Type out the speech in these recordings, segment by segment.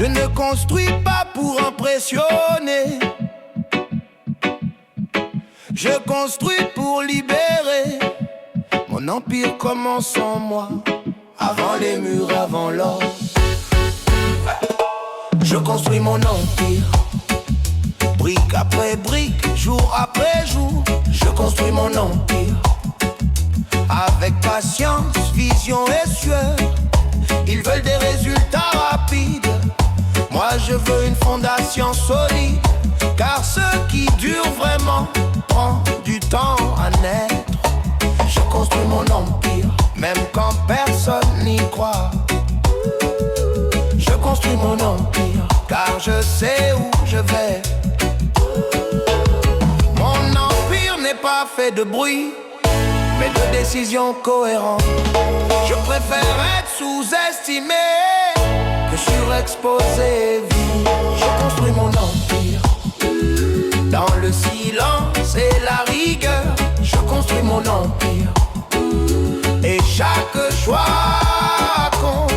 Je ne construis pas pour impressionner. Je construis pour libérer. Mon empire commence en moi. Avant les murs, avant l'or. Je construis mon empire. Brique après brique, jour après jour. Je construis mon empire. Avec patience, vision et sueur. Ils veulent des résultats rapides. Moi je veux une fondation solide. Car ce qui dure vraiment prend du temps à naître. Je construis mon empire, même quand personne n'y croit. Je construis mon empire, car je sais où je vais. Mon empire n'est pas fait de bruit, mais de décisions cohérentes. Je préfère être sous-estimé que surexposé et vide. Je construis mon empire dans le silence et la rigueur. Je construis mon empire et chaque choix compte.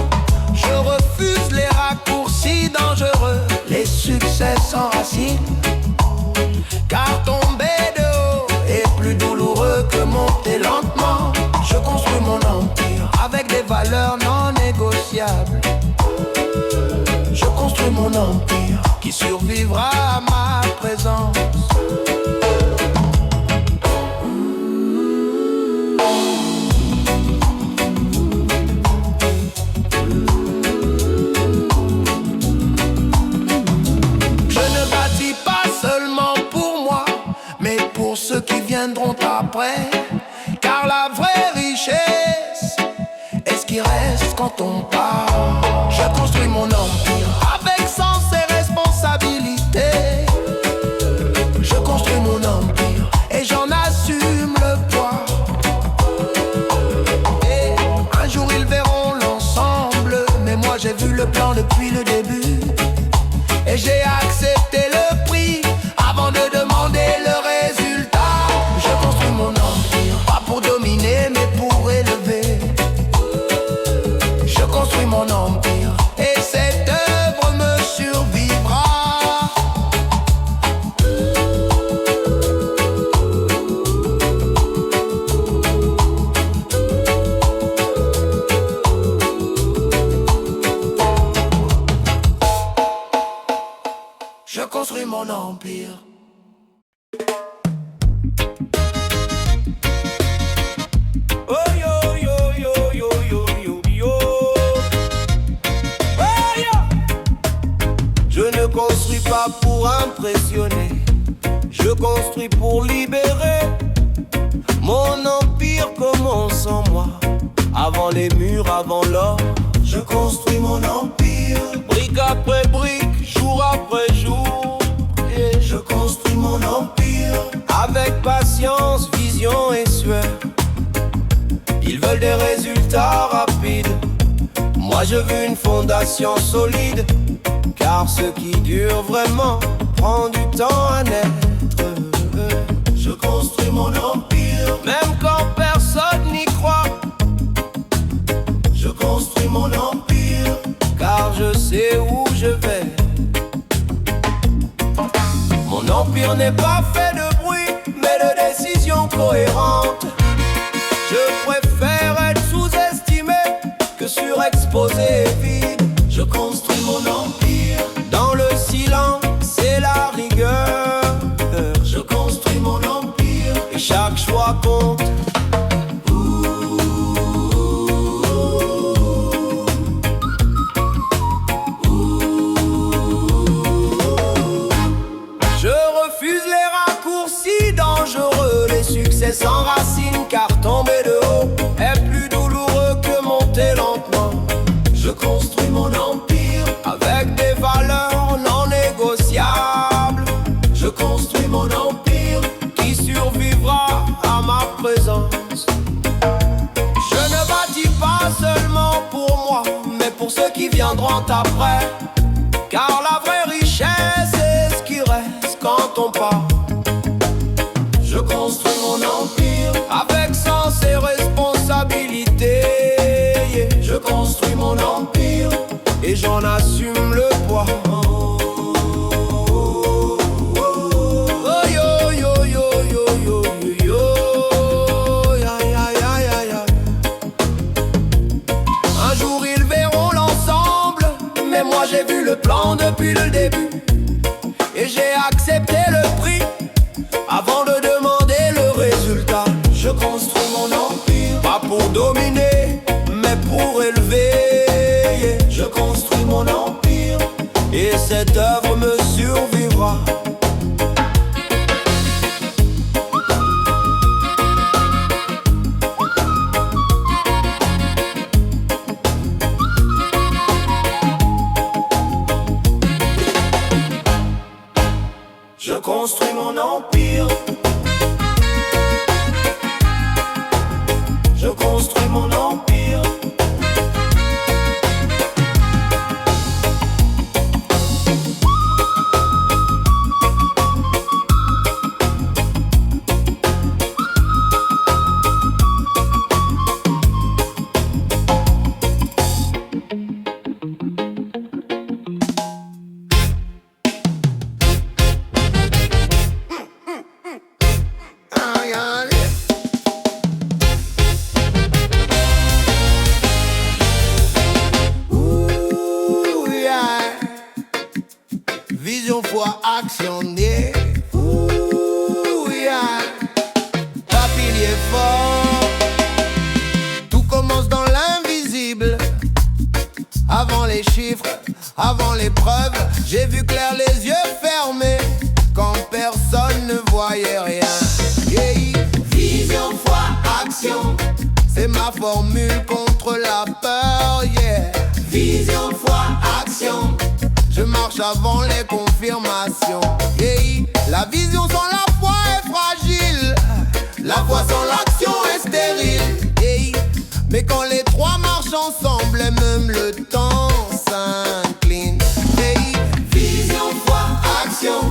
Je refuse les raccourcis dangereux, les succès sans racines. Car tomber de haut est plus douloureux que monter lentement. Je construis mon empire avec des valeurs non négociables. Je construis mon empire qui survivra à ma présence. Je ne bâtis pas seulement pour moi, mais pour ceux qui viendront après. Car la vraie richesse est ce qui reste quand on part. Je construis mon empire avec sens et responsabilité. Je construis mon empire et j'en assume le poids. Et un jour ils verront l'ensemble, mais moi j'ai vu le plan depuis le début. Et j'ai accepté le prix avant de demander le résultat. Je construis mon empire, pas pour dominer mais pour élever. Je construis mon empire et cette œuvre me survivra. Je construis mon empire. Oh yo yo yo yo yo yo yo. Oh yo. Je ne construis pas pour impressionner. Je construis pour libérer. Mon empire commence en moi. Avant les murs, avant l'or. Je construis mon empire. Brique après brique, jour après jour. Et je construis mon empire. Avec patience, vision et sueur. Ils veulent des résultats rapides. Moi je veux une fondation solide. Car ce qui dure vraiment prend du temps à naître. Je construis mon empire, même quand personne n'y croit. Je construis mon empire, car je sais où je vais. Mon empire n'est pas fait de bruit, mais de décisions cohérentes. Je préfère être sous-estimé que surexposé et vide. Je construis mon empire dans le silence et la rigueur. Je construis mon empire et chaque choix compte. Je refuse les raccourcis dangereux, les succès sans racines, car tomber de haut est plus douloureux que monter lentement. Je construis mon empire avec des valeurs non négociables. Je construis mon empire qui survivra à ma présence. Je ne bâtis pas seulement pour moi, mais pour ceux qui viendront après. Car la vraie richesse est ce qui reste quand on part. Je construis mon empire avec sens et responsabilité. Je construis mon empire et j'en assume le poids. J'ai vu le plan depuis le début et j'ai accepté le prix avant de demander le résultat. Je construis mon empire, pas pour dominer, mais pour élever. Je construis mon empire et cette œuvre me survivra. Je construis mon empire. Je construis mon empire. Vision, foi, action, yeah. Ouh, yeah. Pas pilier fort. Tout commence dans l'invisible. Avant les chiffres, avant les preuves, j'ai vu clair les yeux fermés quand personne ne voyait rien. Yeah. Vision, foi, action, c'est ma formule contre la peur, yeah. Vision, foi, action, je marche avant les confirmations. Hey, la vision sans la foi est fragile. La foi sans l'action est stérile. Hey, mais quand les trois marchent ensemble, et même le temps s'incline. Hey, vision, foi, action,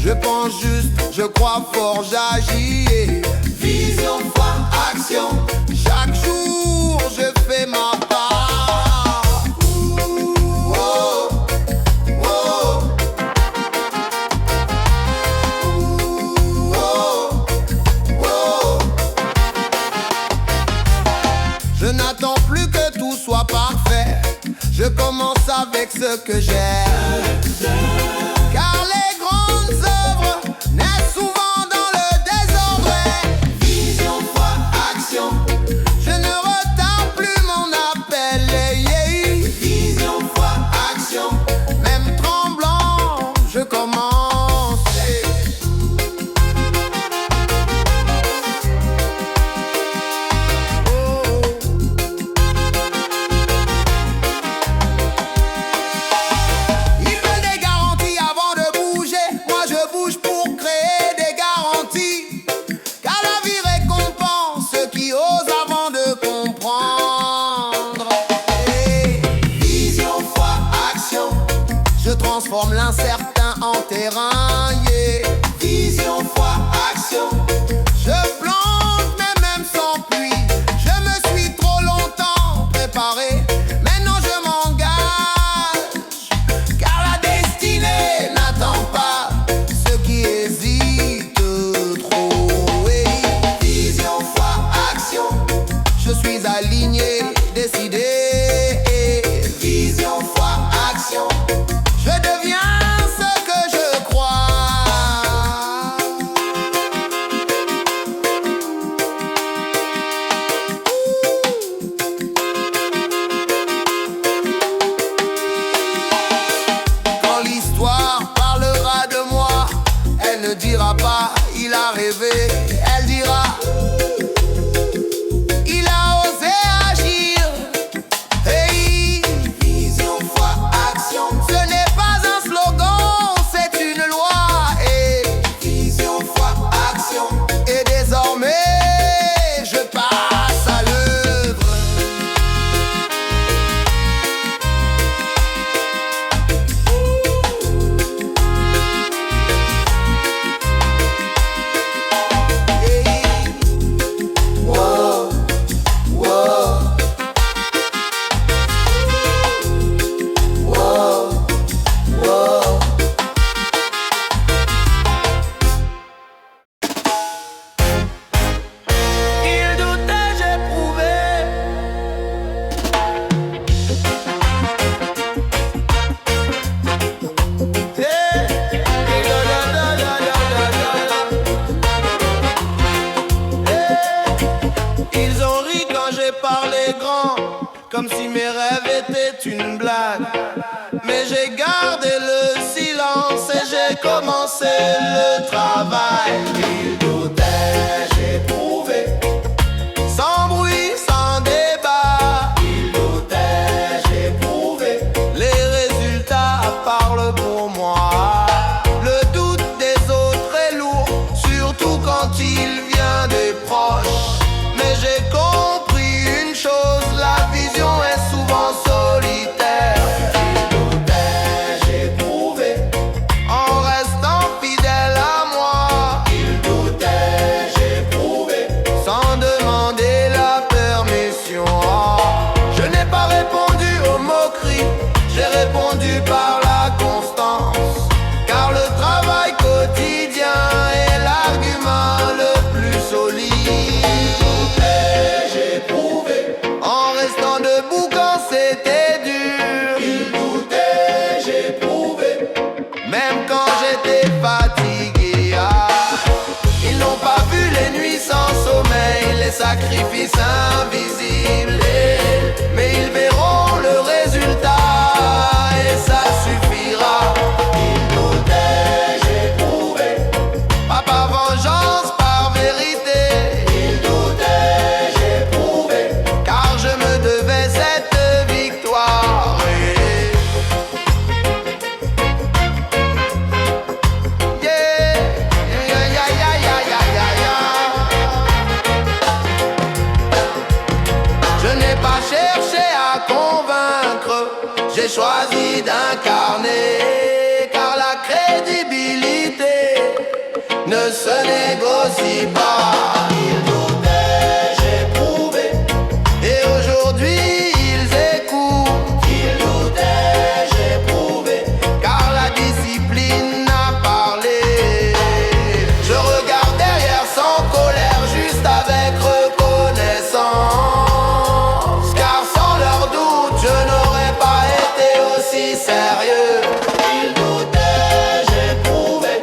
je pense juste, je crois fort, j'agis. Hey, vision, foi, action, chaque jour je fais ma part. Je n'attends plus que tout soit parfait. Je commence avec ce que j'ai. Car les grandes œuvres naissent souvent dans le désordre. Vision, foi, action, je ne retarde plus mon appel. Yeah. Vision, foi, action, même tremblant, je commence. Transforme l'incertain en terrain, yeah. Vision, foi, action, je plante mais même sans pluie. Je me suis trop longtemps préparé, maintenant je m'engage. Car la destinée n'attend pas ceux qui hésitent trop, yeah. Vision, foi, action, je suis aligné, décidé. Vision, foi, action, je deviens ce que je crois. Quand l'histoire parlera de moi, elle ne dira pas il a rêvé, elle dira il a osé agir. Hey, vision, foi, action, ce n'est pas un slogan, c'est une loi. Hey, vision, foi, action, et désormais je passe à l'œuvre. j'ai gardé le silence et j'ai commencé le travail. Il doutait, j'ai prouvé, sans bruit, sans débat. Il doutait, j'ai prouvé, les résultats parlent pour moi. Le doute des autres est lourd, surtout quand il vient des proches. Mais j'ai compris une chose, la vision est souvent solitaire. Il doutait, j'ai prouvé, en restant fidèle à moi. Il doutait, j'ai prouvé, sans demander la permission. Je n'ai pas répondu aux moqueries, j'ai répondu par la constance. Car le travail quotidien est l'argument le plus solide. J'ai prouvé, en restant debout quand c'était dur. Il doutait, j'ai prouvé, même quand j'étais fatigué. Ils n'ont pas vu les nuits sans sommeil, les sacrifices invisibles. Mais ils verront le résultat et ça suffira. Ils doutaient, j'ai prouvé, pas par vengeance, par vérité. Ils doutaient, j'ai prouvé, car je me devais cette victoire. Yeah, yeah, yeah, yeah, yeah, yeah, yeah. Je n'ai pas cherché à convaincre, j'ai choisi d'incarner. Car la crédibilité ne se négocie pas. Ils doutaient, j'ai prouvé, et aujourd'hui ils écoutent. Ils doutaient, j'ai prouvé, car la discipline a parlé. Je regarde derrière sans colère, juste avec reconnaissance. Car sans leur doute, je n'aurais pas été aussi sérieux. Ils doutaient, j'ai prouvé,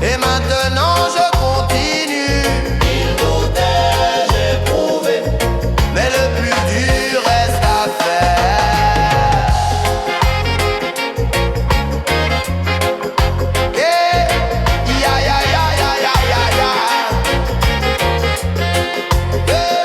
et maintenant je continue. Ils doutaient, j'ai prouvé, mais le plus dur reste à faire. Yeah, ya ya ya ya ya ya ya. Yeah.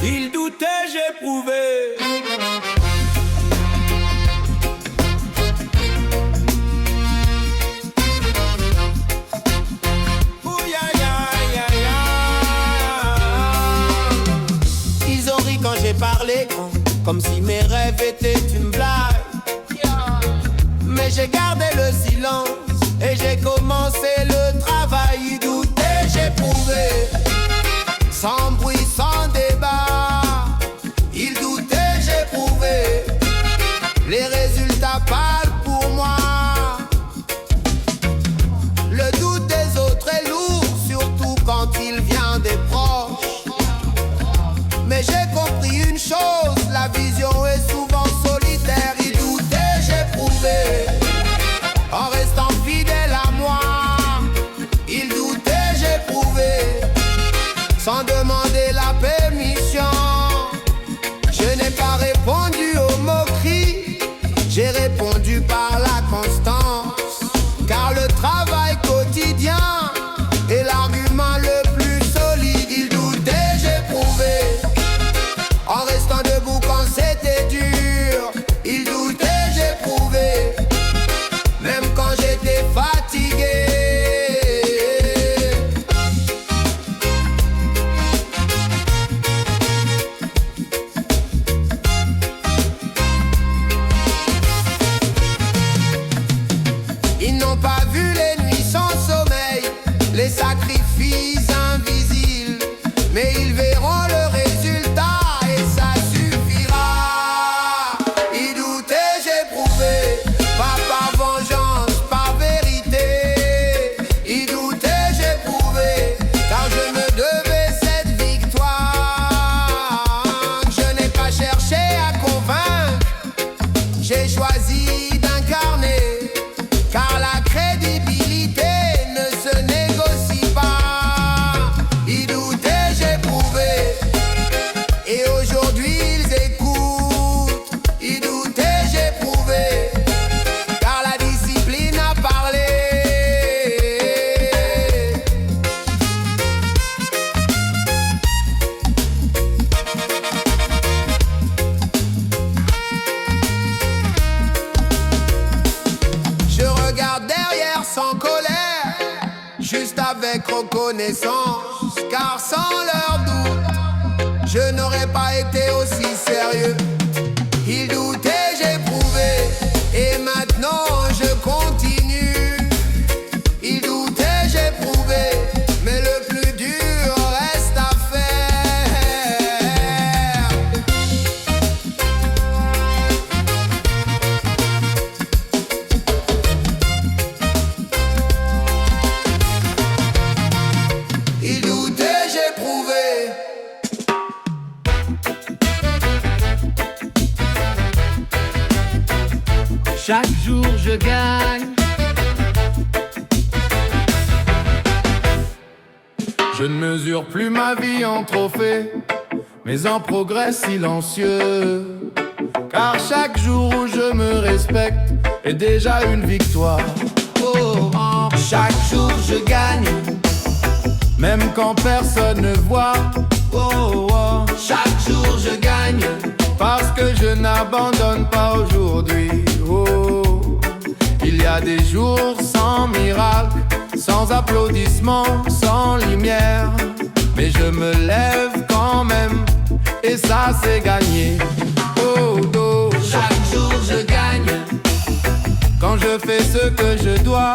Il doutait, j'ai prouvé. Ouh, ya, ya, ya, ya. Ils ont ri quand j'ai parlé grand, comme si mes rêves étaient une blague. Mais j'ai gardé le silence et j'ai commencé le travail. Ils doutaient, j'ai prouvé, sans bruit, sans débat. Ils doutaient, j'ai prouvé, les résultats parlent pour moi. Le doute des autres est lourd, surtout quand il vient des proches. Mais j'ai compris une chose, la vision est souvent solitaire. Ils doutaient, j'ai prouvé, j'ai choisi d'incarner, car la crédibilité ne se négocie pas. Ils doutaient, j'ai prouvé, et aujourd'hui ils écoutent. Ils doutaient, j'ai prouvé, car la discipline a parlé. Je regarde derrière sans colère, juste avec reconnaissance, car sans leur doute, je n'aurais pas été aussi sérieux. Ils doutaient, j'ai prouvé, et maintenant je continue. Ils doutaient, j'ai prouvé, mais le plus dur reste à faire. Ils doutaient, j'ai prouvé. Chaque jour je gagne. Je ne mesure plus ma vie en trophée, mais en progrès silencieux. Car chaque jour où je me respecte est déjà une victoire. Oh, oh. Chaque jour je gagne. Même quand personne ne voit. Oh, oh. Chaque jour je gagne. Parce que je n'abandonne pas aujourd'hui. Oh, il y a des jours sans miracle, sans applaudissements, sans lumière. Mais je me lève quand même, et ça c'est gagné. Oh, oh. Chaque jour je gagne. Quand je fais ce que je dois.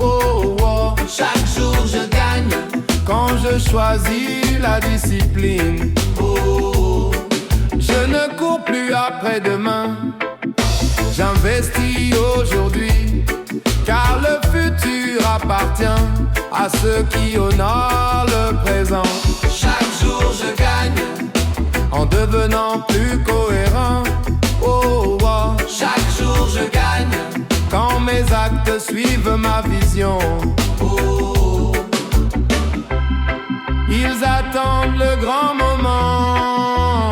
Oh, oh. Chaque jour je gagne. Quand je choisis la discipline. Oh, Je ne cours plus après demain, j'investis aujourd'hui, car le futur appartient à ceux qui honorent le présent. chaque jour je gagne. En devenant plus cohérent. Oh, oh. Chaque jour je gagne. Quand mes actes suivent ma vision. Oh, Ils attendent le grand moment.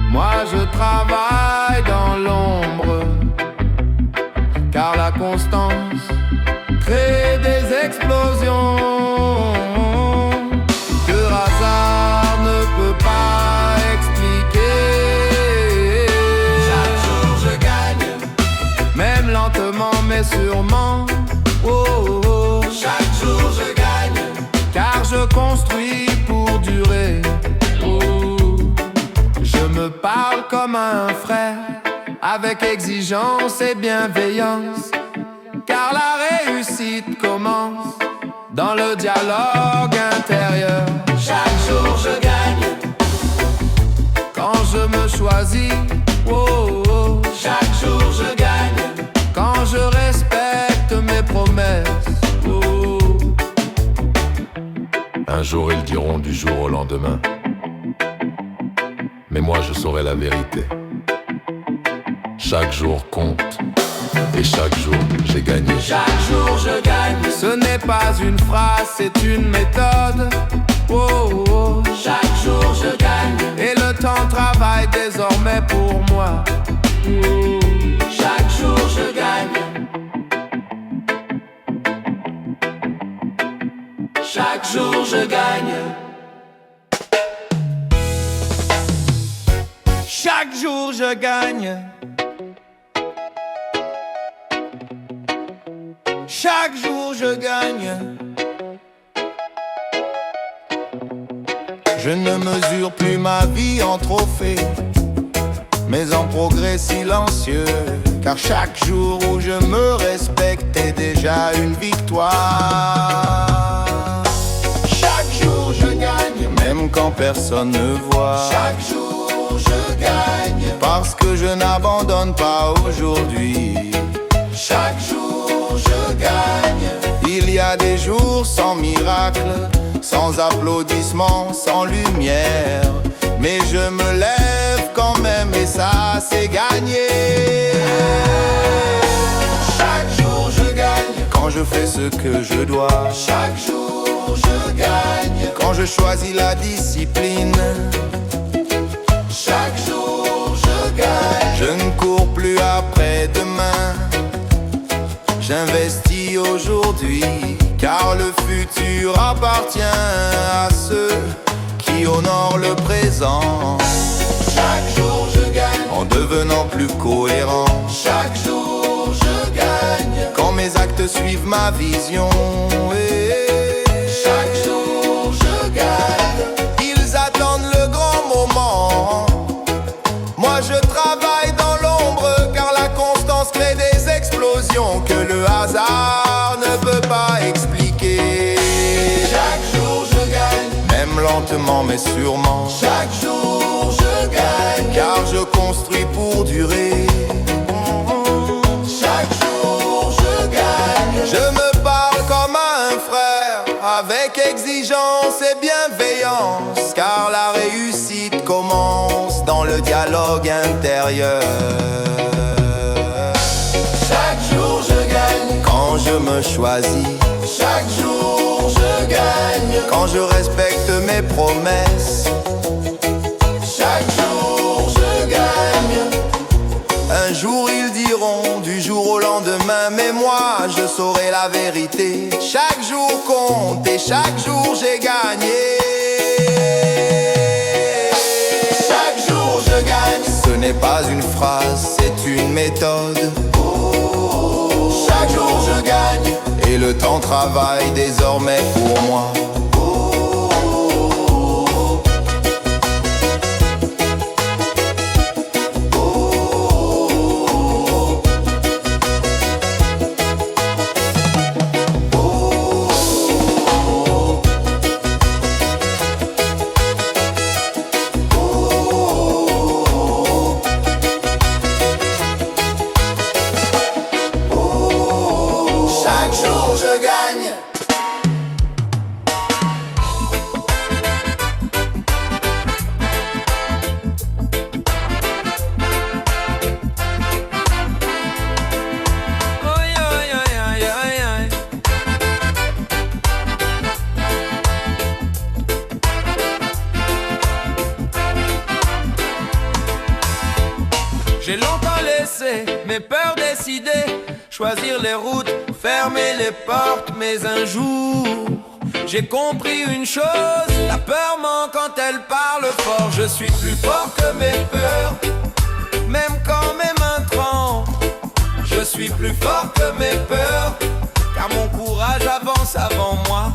Moi je travaille dans l'ombre, car la constance crée des explosions que le hasard ne peut pas expliquer. chaque jour je gagne. Même lentement mais sûrement. Oh, oh. Chaque jour je gagne. Car je construis pour durer. Oh, je me parle comme à un frère, avec exigence et bienveillance, car la réussite commence dans le dialogue intérieur. Chaque jour je gagne. Quand je me choisis. Oh, oh. Chaque jour je gagne. Quand je respecte mes promesses. Oh. Un jour ils diront du jour au lendemain, mais moi je saurai la vérité. Chaque jour compte, et chaque jour j'ai gagné. Chaque jour je gagne. Ce n'est pas une phrase, c'est une méthode. Oh, oh. Chaque jour je gagne. Et le temps travaille désormais pour moi. Oh. Chaque jour je gagne. Chaque jour je gagne. Chaque jour je gagne. Chaque jour je gagne. Je ne mesure plus ma vie en trophée, mais en progrès silencieux, car chaque jour où je me respecte est déjà une victoire. Chaque jour je gagne, même quand personne ne voit. Chaque jour je gagne, parce que je n'abandonne pas aujourd'hui. Chaque jour je gagne. Il y a des jours sans miracle, sans applaudissements, sans lumière, mais je me lève quand même, et ça fais ce que je dois. Chaque jour je gagne. Quand je choisis la discipline, chaque jour je gagne. je ne cours plus après demain. J'investis aujourd'hui, car le futur appartient à ceux qui honorent le présent. Chaque jour je gagne. En devenant plus cohérent. Chaque jour je gagne. Quand mes actes suivent ma vision. Chaque jour je gagne. Ils attendent le grand moment. Moi je travaille dans l'ombre, car la constance crée des explosions que le hasard ne peut pas expliquer. Chaque jour je gagne. Même lentement mais sûrement. Chaque jour je gagne. Car je construis pour durer. Chaque jour je gagne. Je me parle comme à un frère, avec exigence et bienveillance, car la réussite commence dans le dialogue intérieur. Chaque jour je gagne. Quand je me choisis, Chaque jour je gagne. quand je respecte mes promesses, Chaque jour je gagne. un jour ils diront du jour au lendemain, mais moi je saurai la vérité. Chaque jour compte et chaque jour j'ai gagné. Chaque jour je gagne. Ce n'est pas une phrase, c'est une méthode. Chaque jour je gagne. Et le temps travaille désormais pour moi. Chaque jour je gagne. Aïe, aïe, aïe, aïe, aïe, aïe. J'ai longtemps laissé mes peurs décider, choisir les routes, fermer les portes, mais un jour j'ai compris une chose, la peur ment quand elle parle fort. Je suis plus fort que mes peurs, même quand mes mains tremblent. Je suis plus fort que mes peurs, car mon courage avance avant moi.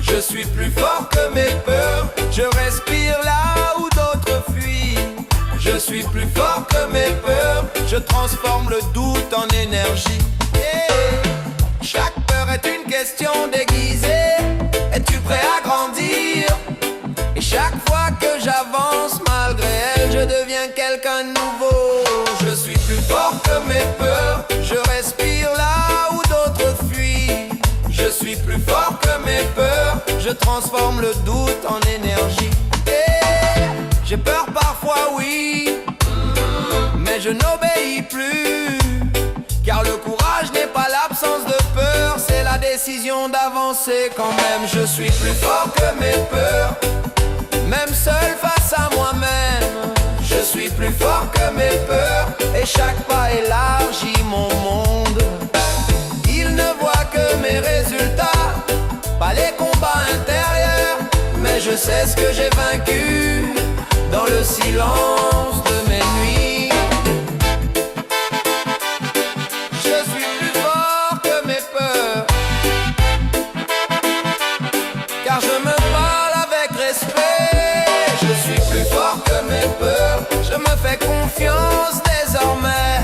Je suis plus fort que mes peurs, je respire là où d'autres fuient. Je suis plus fort que mes peurs, je transforme le doute en énergie. Yeah. Chaque peur est une question déguisée. Es-tu prêt à grandir? Et chaque fois que j'avance malgré elle, je deviens quelqu'un de nouveau. Je suis plus fort que mes peurs, je respire là où d'autres fuient. Je suis plus fort que mes peurs, je transforme le doute en énergie. Yeah. J'ai peur parfois, oui, mais je n'obéis plus, car le courage n'est pas l'absence de peur, c'est la décision d'avancer quand même. Je suis plus fort que mes peurs, même seul face à moi-même. Je suis plus fort que mes peurs, et chaque pas élargit mon monde. Ils ne voient que mes résultats, pas les combats intérieurs, mais je sais ce que j'ai vaincu dans le silence de mes nuits. Je suis plus fort que mes peurs, car je me parle avec respect. Je suis plus fort que mes peurs, je me fais confiance désormais.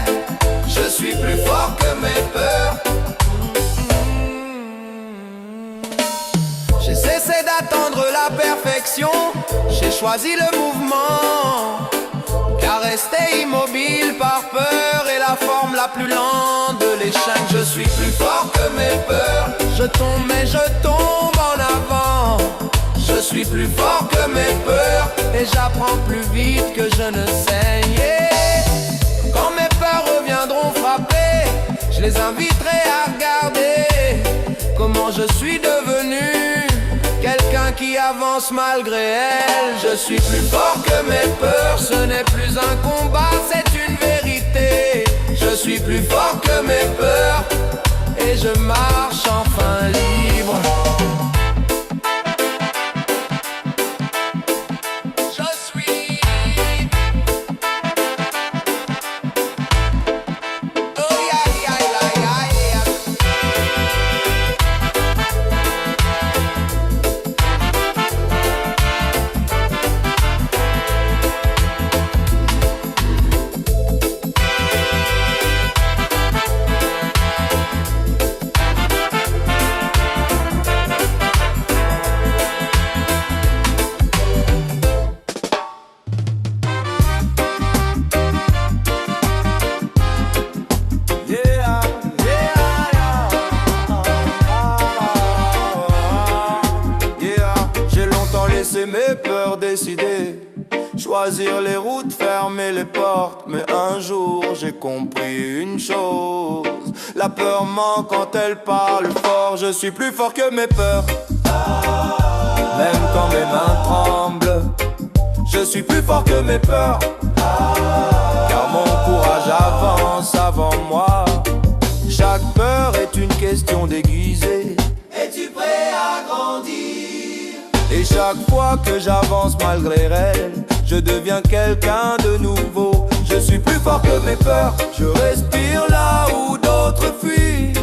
Je suis plus fort que mes peurs. J'ai cessé d'attendre la perfection, j'ai choisi le mouvement, car rester immobile par peur est la forme la plus lente de l'échec. Je suis plus fort que mes peurs, je tombe mais je tombe en avant. Je suis plus fort que mes peurs, et j'apprends plus vite que je ne sais. Yeah. Quand mes peurs reviendront frapper, je les inviterai à regarder comment je suis devenu quelqu'un qui avance malgré elle. Je suis plus fort que mes peurs, ce n'est plus un combat, c'est une vérité. Je suis plus fort que mes peurs et je marche enfin libre. Mes peurs décider, choisir les routes, fermer les portes. Mais un jour j'ai compris une chose, la peur ment quand elle parle fort. Je suis plus fort que mes peurs, même quand mes mains tremblent. Je suis plus fort que mes peurs, car mon courage avance avant moi. Chaque peur est une question déguisée. Es-tu prêt à grandir? Et chaque fois que j'avance malgré elle, je deviens quelqu'un de nouveau. Je suis plus fort que mes peurs, je respire là où d'autres fuient.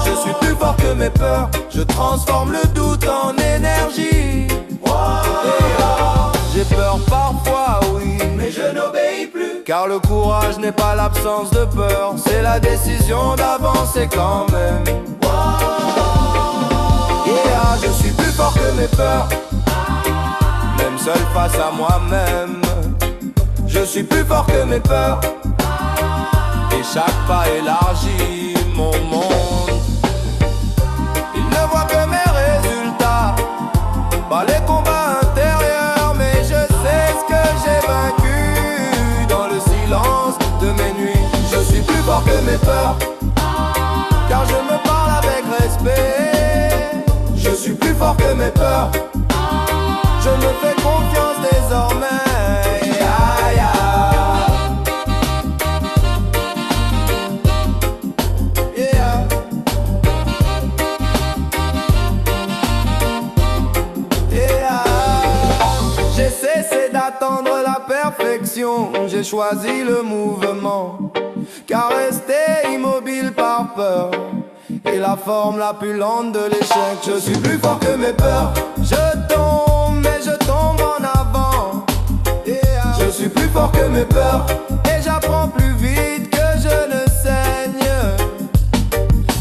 Je suis plus fort que mes peurs, je transforme le doute en énergie. J'ai peur parfois, oui, mais je n'obéis plus. Car le courage n'est pas l'absence de peur, c'est la décision d'avancer quand même. Je suis plus fort que mes peurs, même seul face à moi-même. Je suis plus fort que mes peurs, et chaque pas élargit mon monde. Ils ne voient que mes résultats, pas les combats intérieurs. Mais je sais ce que j'ai vaincu dans le silence de mes nuits. Je suis plus fort que mes peurs, car je me parle avec respect. Je suis plus fort que mes peurs, je me fais confiance désormais. J'ai cessé d'attendre la perfection, j'ai choisi le mouvement. Car rester immobile par peur est la forme la plus lente de l'échec. Je suis plus fort que mes peurs, je tombe mais je tombe en avant. Je suis plus fort que mes peurs, et j'apprends plus vite que je ne saigne.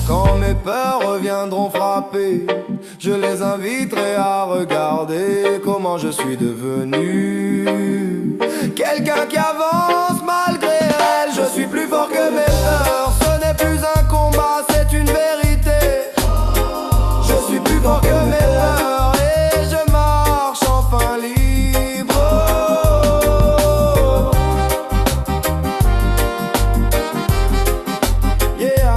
Quand mes peurs reviendront frapper, je les inviterai à regarder comment je suis devenu quelqu'un qui avance malgré elle. Je suis plus fort que mes peurs, ce n'est plus un combat, c'est une vérité. Je suis plus fort que mes peurs et je marche enfin libre. Yeah.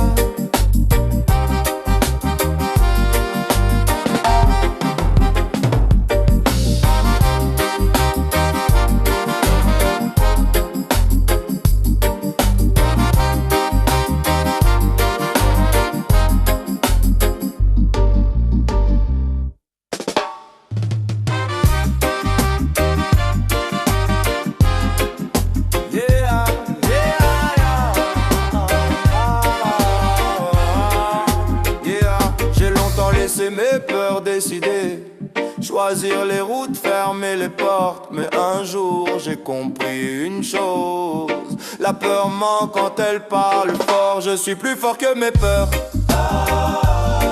Mes peurs décider, choisir les routes, fermer les portes. Mais un jour j'ai compris une chose, la peur ment quand elle parle fort. Je suis plus fort que mes peurs,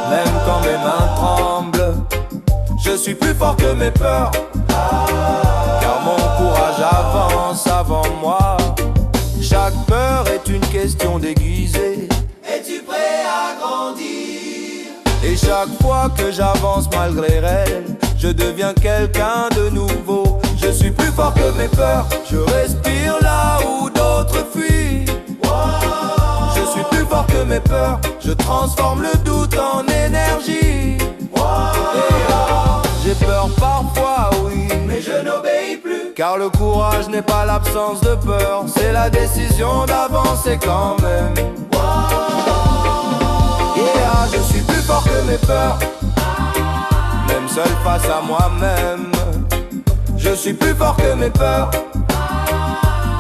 même quand mes mains tremblent. Je suis plus fort que mes peurs, car mon courage avance avant moi. Chaque peur est une question déguisée. Es-tu prêt à grandir? Et chaque fois que j'avance malgré elle, je deviens quelqu'un de nouveau. Je suis plus fort que mes peurs, je respire là où d'autres fuient. Je suis plus fort que mes peurs, je je transforme le doute en énergie. J'ai peur parfois, oui, mais je n'obéis plus. Car le courage n'est pas l'absence de peur, c'est la décision d'avancer quand même. Je suis plus fort que mes peurs, même seul face à moi-même. Je suis plus fort que mes peurs,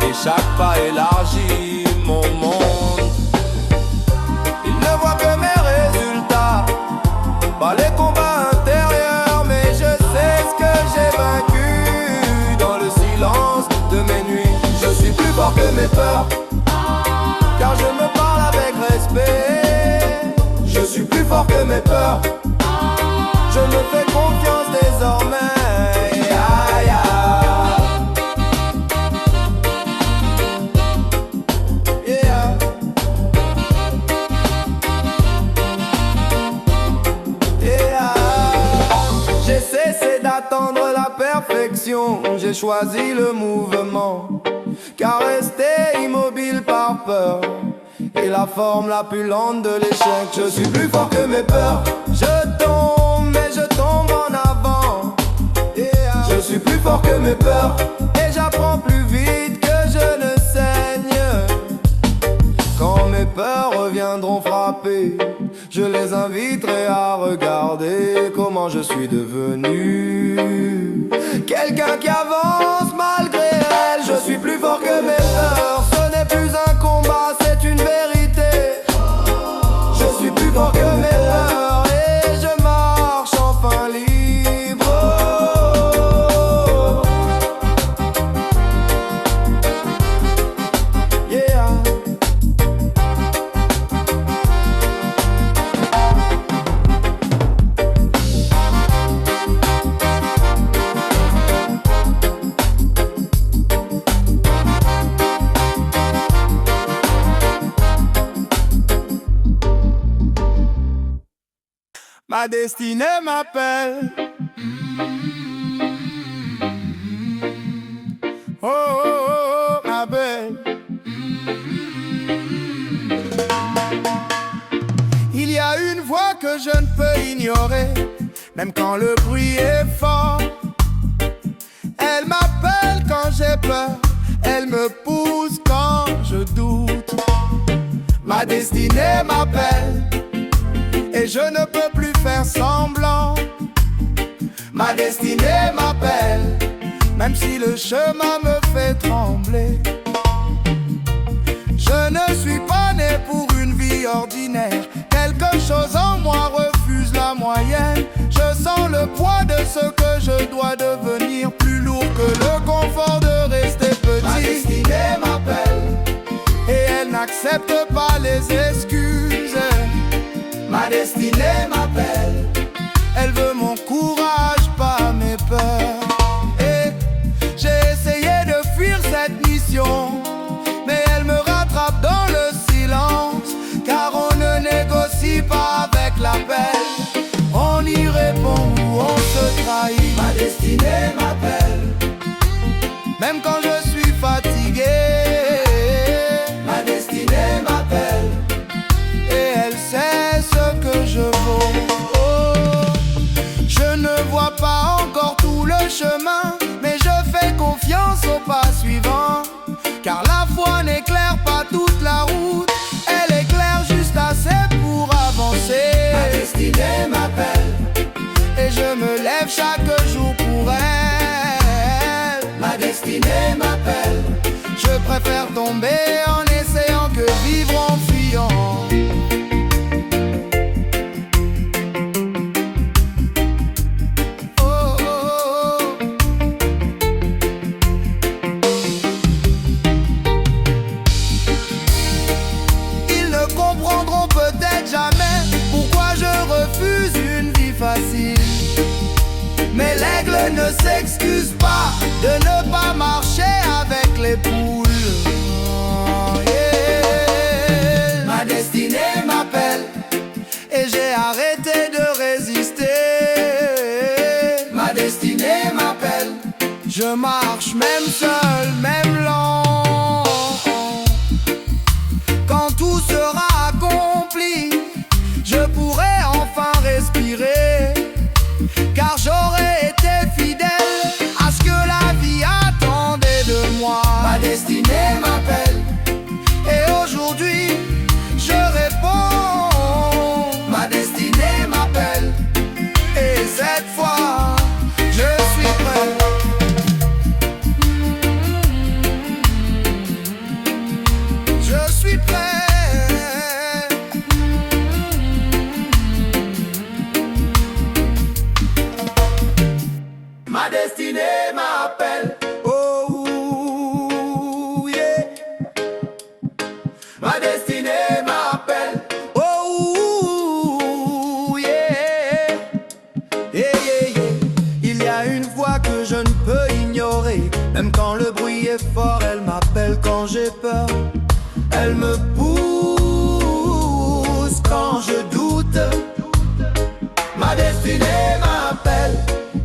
et chaque pas élargit mon monde. Ils ne voient que mes résultats, pas les combats intérieurs, mais je sais ce que j'ai vaincu dans le silence de mes nuits. Je suis plus fort que mes peurs, car je me parle avec respect. Je suis plus fort que mes peurs, je me fais confiance désormais. J'ai cessé d'attendre la perfection, j'ai choisi le mouvement. Car rester immobile par peur est la forme la plus lente de l'échec. Je suis plus fort que mes peurs, je tombe mais je tombe en avant. Je suis plus fort que mes peurs, et j'apprends plus vite que je ne saigne. Quand mes peurs reviendront frapper, je les inviterai à regarder comment je suis devenu quelqu'un qui avance malgré elle. Je suis plus fort que mes peurs, ce n'est plus un combat, c'est une vérité. Je suis plus fort que mes peurs, et je marche enfin libre. Ma destinée m'appelle. Oh, oh, oh, oh, ma belle. Il y a une voix que je ne peux ignorer, même quand le bruit est fort. Elle m'appelle quand j'ai peur, elle me pousse quand je doute. Ma destinée m'appelle, et je ne peux plus faire semblant. Ma destinée m'appelle, même si le chemin me fait trembler. Je ne suis pas né pour une vie ordinaire, quelque chose en moi refuse la moyenne. Je sens le poids de ce que je dois devenir, plus lourd que le confort de rester petit. Ma destinée m'appelle, et elle n'accepte pas les excuses. Ma destinée m'appelle, elle veut mon courage, pas mes peurs. Et j'ai essayé de fuir cette mission, mais elle me rattrape dans le silence. Car on ne négocie pas avec l'appel, on y répond ou on se trahit. Ma destinée m'appelle, même quand je suis fatigué. Ma destinée m'appelle, et elle sait ce que je vaux. Oh, je ne vois pas encore tout le chemin, mais je fais confiance au pas suivant. Car la foi n'éclaire pas toute la route, elle éclaire juste assez pour avancer. Ma destinée m'appelle, et je me lève chaque jour pour elle. Ma destinée m'appelle, je préfère tomber en essayant que vivre en fuyant. Mais l'aigle ne s'excuse pas de ne pas marcher avec les poules. Oh, yeah. Ma destinée m'appelle, et j'ai arrêté de résister. Ma destinée m'appelle, je marche même seul, même lent. Quand tout sera accompli, peur. Elle me pousse quand je doute. Ma destinée m'appelle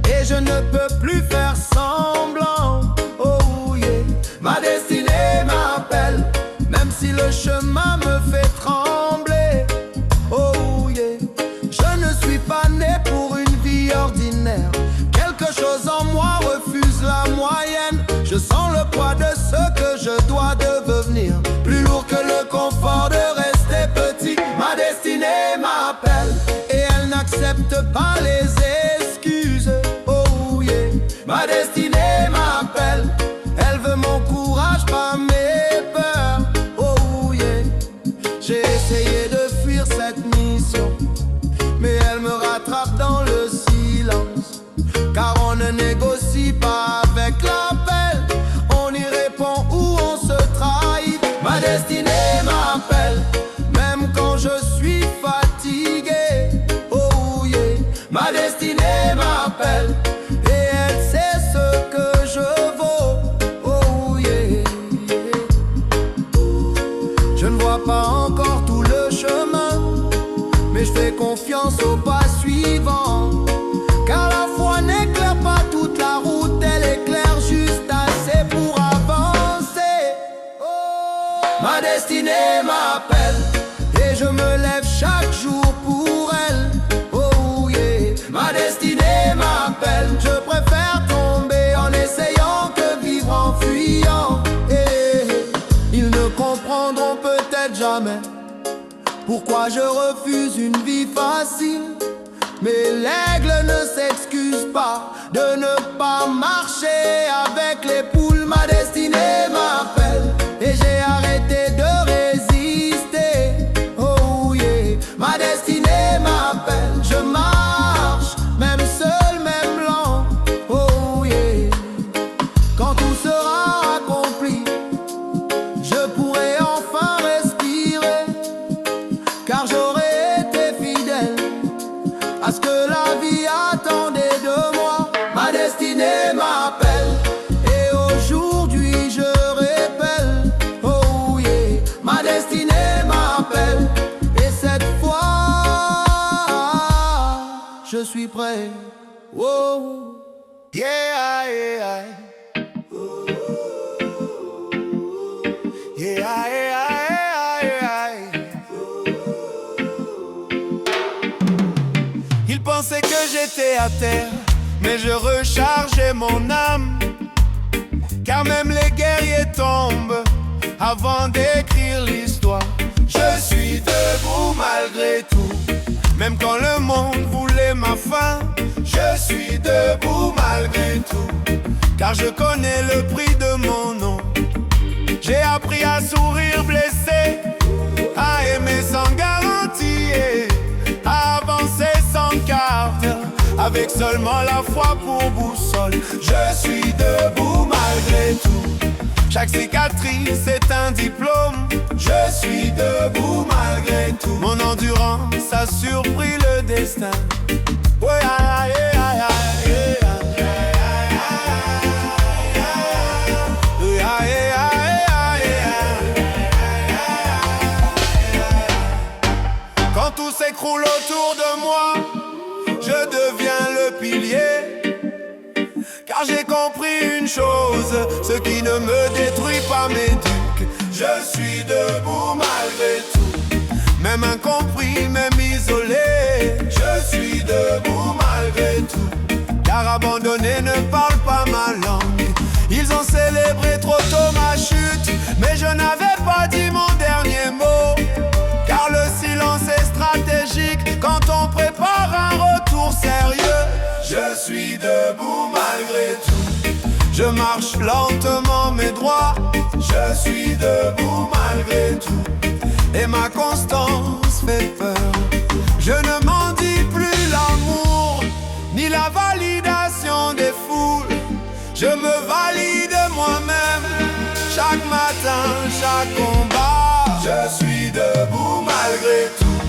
et je ne peux plus faire semblant. Oh yeah, ma destinée m'appelle, même si le chemin me fait trembler. Oh yeah, je ne suis pas né pour une vie ordinaire. Quelque chose en moi refuse la moyenne. Je sens le poids de ce que je dois devenir, plus lourd que le confort de rester petit. Ma destinée m'appelle et elle n'accepte pas les excuses. Oh yeah, ma destinée m'appelle. Elle veut mon courage, pas mes peurs. Oh yeah, j'ai essayé de fuir cette mission, mais elle me rattrape dans le silence. Car on ne négocie pas avec l'appel, on y répond ou on se trahit. Ma destinée m'appelle, même quand je suis fatigué. Oh yeah, ma destinée m'appelle et elle sait ce que je vaux. Oh yeah, je ne vois pas encore tout le chemin, mais je fais confiance au pas suivant. Car la foi n'éclaire pas toute la route, elle éclaire juste assez pour avancer. Oh, ma destinée m'appelle et je me lève chaque jour pour elle. Oh yeah, ma destinée m'appelle. Je préfère tomber en essayant que vivre en fuyant. Et ils ne comprendront peut-être jamais pourquoi je refuse une vie facile. Mais l'aigle ne s'excuse pas de ne pas marcher avec les poules. Ma destinée m'appelle et j'ai arrêté de résister. Oh yeah, ma destinée m'appelle. Je marche, même seul, même lent. Oh yeah, quand tout sera accompli, je pourrai enfin respirer. Car j'aurai été fidèle à ce que la vie attendait de moi. Ma destinée m'appelle et aujourd'hui je répèle. Oh yeah, ma destinée m'appelle et cette fois je suis prêt. Oh yeah, yeah, yeah, yeah, yeah. Ils pensaient que j'étais à terre, mais je rechargeais mon âme. Car même les guerriers tombent avant d'écrire l'histoire. Je suis debout malgré tout, même quand le monde voulait ma fin. Je suis debout malgré tout, car je connais le prix de mon nom. J'ai appris à sourire blessé, à aimer sans garantie, à avancer sans carte, avec seulement la foi pour boussole. Je suis debout malgré tout, chaque cicatrice est un diplôme. Je suis debout malgré tout, mon endurance a surpris le destin. Ouais, aïe, aïe, aïe, aïe. Quand tout s'écroule autour de moi, je deviens le pilier. Car j'ai compris une chose, ce qui ne me détruit pas m'éduque. Je suis debout malgré tout, même incompris, même isolé. Je suis debout malgré tout, car abandonné ne parle pas ma langue. Ils ont célébré trop tôt ma chute, mais je n'avais pas dit mon dernier mot. Car le silence est stratégique quand on prépare un retour sérieux. Je suis debout malgré tout, je marche lentement mais droit. Je suis debout malgré tout, et ma constance fait peur. Je ne m'en dis plus l'amour, ni la validation des foules. Je me valide moi-même, chaque matin, chaque combat. Je suis debout malgré tout,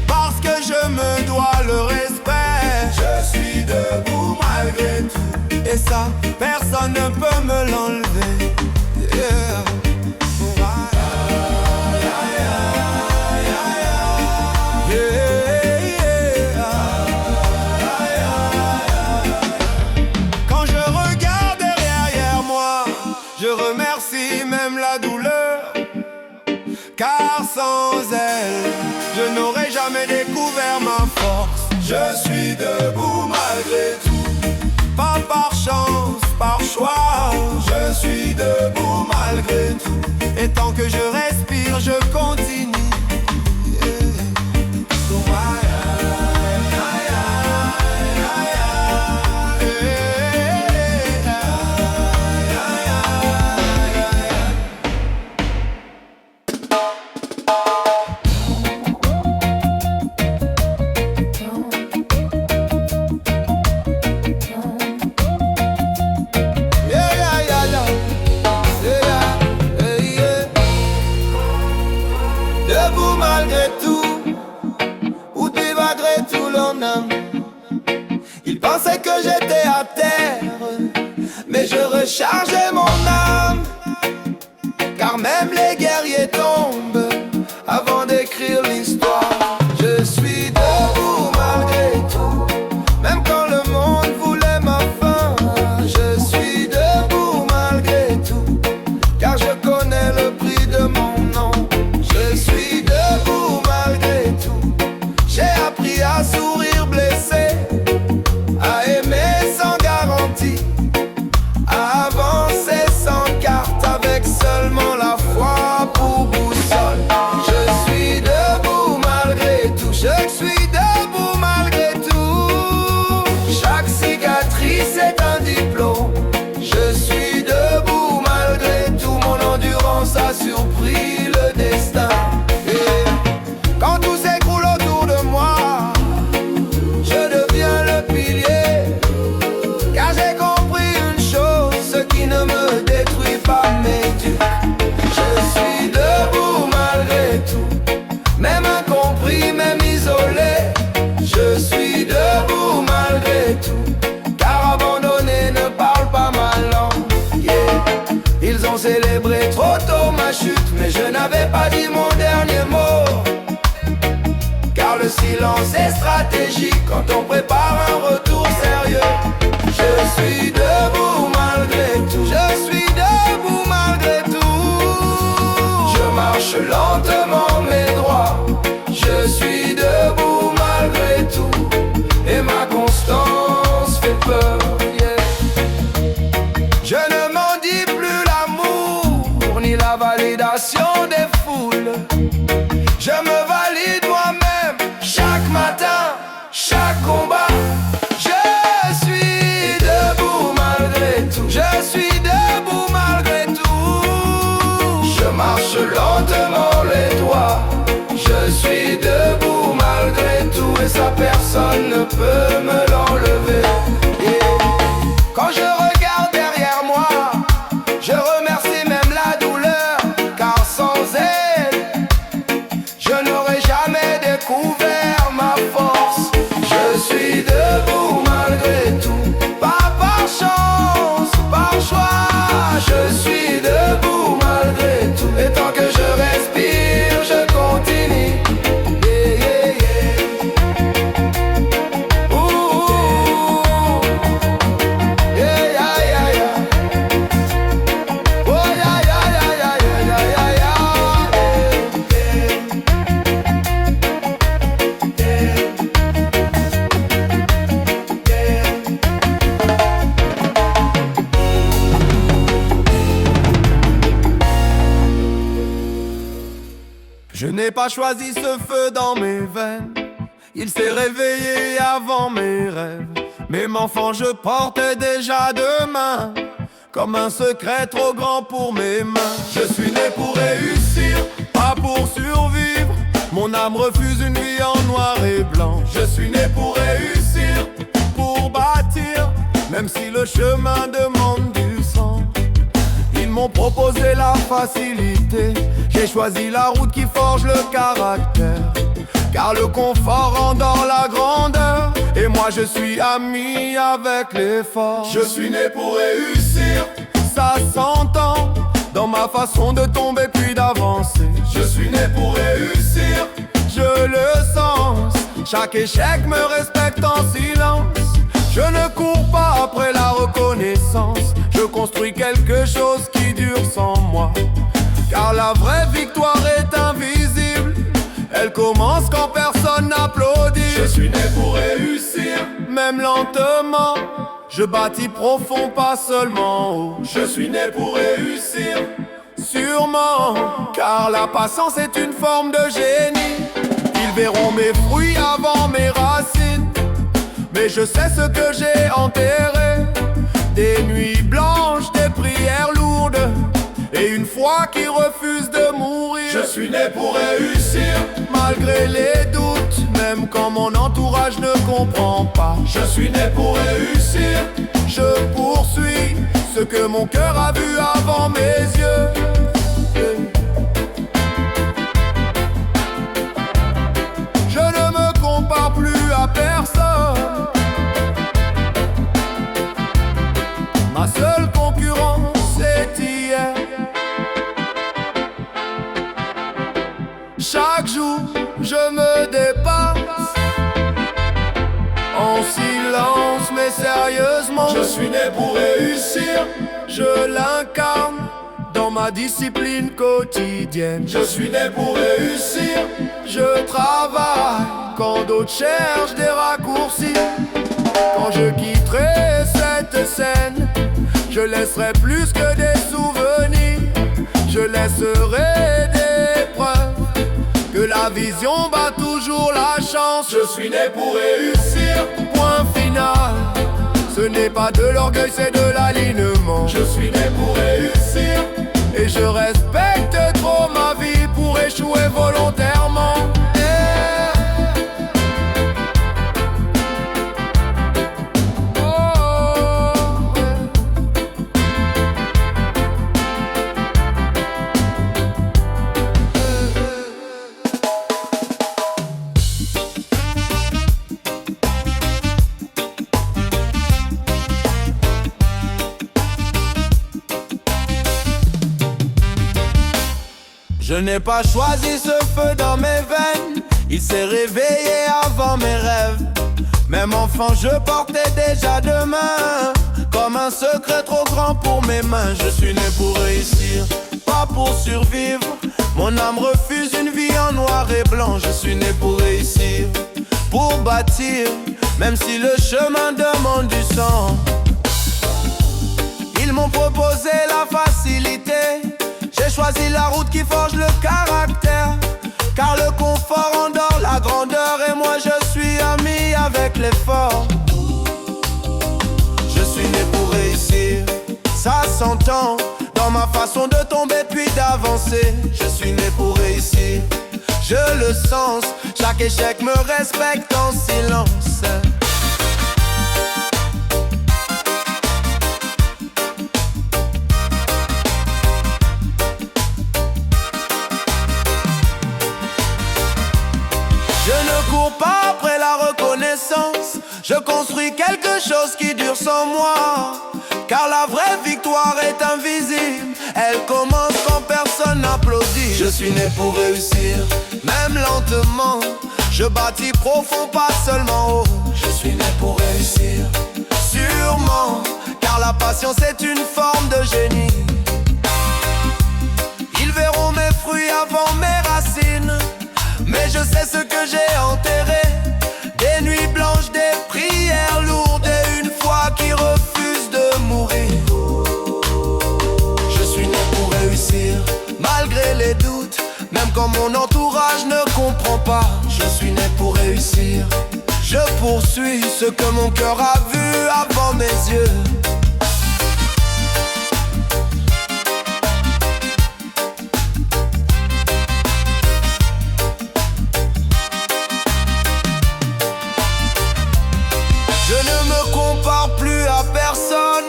parce que je me dois le respect. Je suis debout malgré tout, et ça, personne ne peut me l'enlever. Yeah. car sans elle, je n'aurais jamais découvert ma force. Je suis debout malgré tout, pas par chance, par choix. Je suis debout malgré tout, et tant que je respire, je continue. Il pensait que j'étais à terre, mais je rechargeais mon âme. Car même les guerriers tombent avant d'écrire l'histoire. Je suis debout malgré tout, même quand le monde voulait ma fin. Je suis debout malgré tout, car je connais le prix de mon nom. Je suis debout malgré tout, j'ai appris à sourire blessé, à aimer sans garantie, à avancer sans carte avec seulement la foi pour boussole. Je suis debout malgré tout, je suis debout malgré tout. Chaque cicatrice est un diplôme. Je suis debout malgré tout, mon endurance a surpris le destin. Et quand tout s'écroule autour de moi, je deviens le pilier, car j'ai compris une chose, ce qui ne me détruit pas m'éduque. Je suis debout malgré tout, même incompris, même isolé. Je suis debout malgré tout, car abandonné ne parle pas ma langue. Yeah. Ils ont célébré trop tôt ma chute, mais je n'avais pas dit mon dernier mot. Car le silence est stratégique quand on prépare un retour sérieux. Je suis debout malgré tout, je suis debout malgré tout. Je marche lentement mais droit, je suis debout malgré tout, et ma constance fait peur. Yeah. Je ne m'en dis plus l'amour, ni la validation des foules. Je me valide moi-même chaque matin, chaque combat. Je suis debout malgré tout, je suis debout malgré tout. Je marche lentement les doigts, je suis debout malgré tout, et ça personne ne peut me l'enlever. Yeah. Quand je regarde derrière moi, je remercie même la douleur, car sans elle, je n'aurais jamais découvert ma force. Je suis debout malgré tout, pas par chance, par choix. Je suis debout malgré tout, et tant que je respire, je continue. Yeah, yeah, yeah. Ouh, yeah, yeah, yeah, yeah. Oh, yeah, yeah, yeah, yeah, yeah, yeah, yeah, Je n'ai pas choisi ce feu dans mes veines, il s'est réveillé avant mes rêves. Même enfant je portais déjà demain, comme un secret trop grand pour mes mains. Je suis né pour réussir, pas pour survivre. Mon âme refuse une vie en noir et blanc. Je suis né pour réussir, pour bâtir, même si le chemin demande du sang. Ils m'ont proposé la facilité, j'ai choisi la route qui forge le caractère. Car le confort endort la grandeur, et moi je suis ami avec l'effort. Je suis né pour réussir, ça s'entend dans ma façon de tomber puis d'avancer. Je suis né pour réussir, je le sens. Chaque échec me respecte en silence. Je ne cours pas après la reconnaissance, je construis quelque chose qui dure sans moi. Car la vraie victoire est un commence quand personne n'applaudit. Je suis né pour réussir, même lentement. Je bâtis profond, pas seulement haut. Je suis né pour réussir, sûrement, car la patience est une forme de génie. Ils verront mes fruits avant mes racines, mais je sais ce que j'ai enterré. Des nuits blanches, des prières lourdes, et une foi qui refuse de mourir. Je suis né pour réussir, malgré les doutes, même quand mon entourage ne comprend pas. Je suis né pour réussir, je poursuis ce que mon cœur a vu avant mes yeux. Je ne me compare plus à personne. Ma seule concurrence c'est hier. Chaque jour je me dépasse, en silence mais sérieusement. Je suis né pour réussir, je l'incarne dans ma discipline quotidienne. Je suis né pour réussir, je travaille quand d'autres cherchent des raccourcis. Quand je quitterai cette scène, je laisserai plus que des souvenirs. Je laisserai des preuves que la vision bat toujours la chance. Je suis né pour réussir, point final. Ce n'est pas de l'orgueil, c'est de l'alignement. Je suis né pour réussir, et je respecte trop ma vie pour échouer volontairement. Je n'ai pas choisi ce feu dans mes veines, il s'est réveillé avant mes rêves. Même enfant je portais déjà de main, comme un secret trop grand pour mes mains. Je suis né pour réussir, pas pour survivre. Mon âme refuse une vie en noir et blanc. Je suis né pour réussir, pour bâtir, même si le chemin demande du sang. Ils m'ont proposé la facilité, j'ai choisi la route qui forge le caractère. Car le confort endort la grandeur, et moi je suis ami avec l'effort. Je suis né pour réussir, ça s'entend dans ma façon de tomber puis d'avancer. Je suis né pour réussir, je le sens, chaque échec me respecte en silence. Je ne cours pas après la reconnaissance, je construis quelque chose qui dure sans moi. Car la vraie victoire est invisible, elle commence quand personne n'applaudit. Je suis né pour réussir, même lentement. Je bâtis profond, pas seulement haut. Je suis né pour réussir, sûrement, car la patience est une forme de génie. Ils verront mes fruits avant mes racines, mais je sais ce que j'ai enterré. Des nuits blanches, des prières lourdes, et une foi qui refuse de mourir. Je suis né pour réussir, malgré les doutes, même quand mon entourage ne comprend pas. Je suis né pour réussir, je poursuis ce que mon cœur a vu avant mes yeux.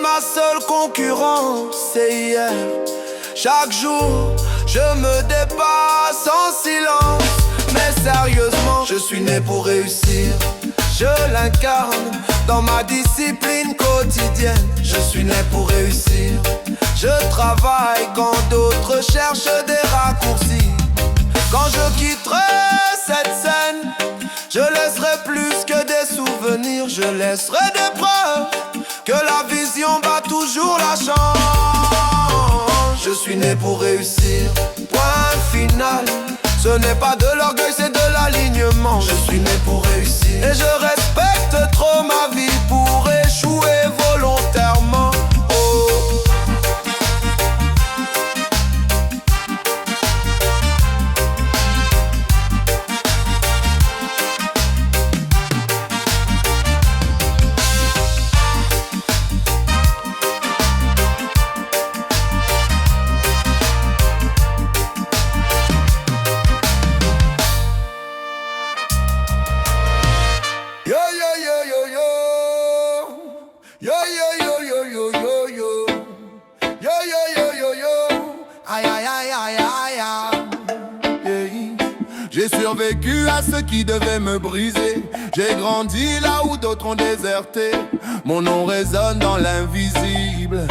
Ma seule concurrence c'est hier. Chaque jour je me dépasse en silence, mais sérieusement je suis né pour réussir. Je l'incarne dans ma discipline quotidienne. Je suis né pour réussir, je travaille quand d'autres cherchent des raccourcis. Quand je quitterai cette scène, je laisserai plus que des souvenirs. Je laisserai des preuves que la vision bat toujours la chance. Je suis né pour réussir, point final. Ce n'est pas de l'orgueil, c'est de la Et je respecte trop ma vie pour échouer volontairement. Oh. Yo yo yo yo yo yo yo yo yo yo yo yo yo yo yo yo yo aïe aïe aïe aïe aïe aïe. Yeah. J'ai survécu à ce qui devait me briser. J'ai grandi là où d'autres ont déserté. Mon nom résonne dans l'invisible.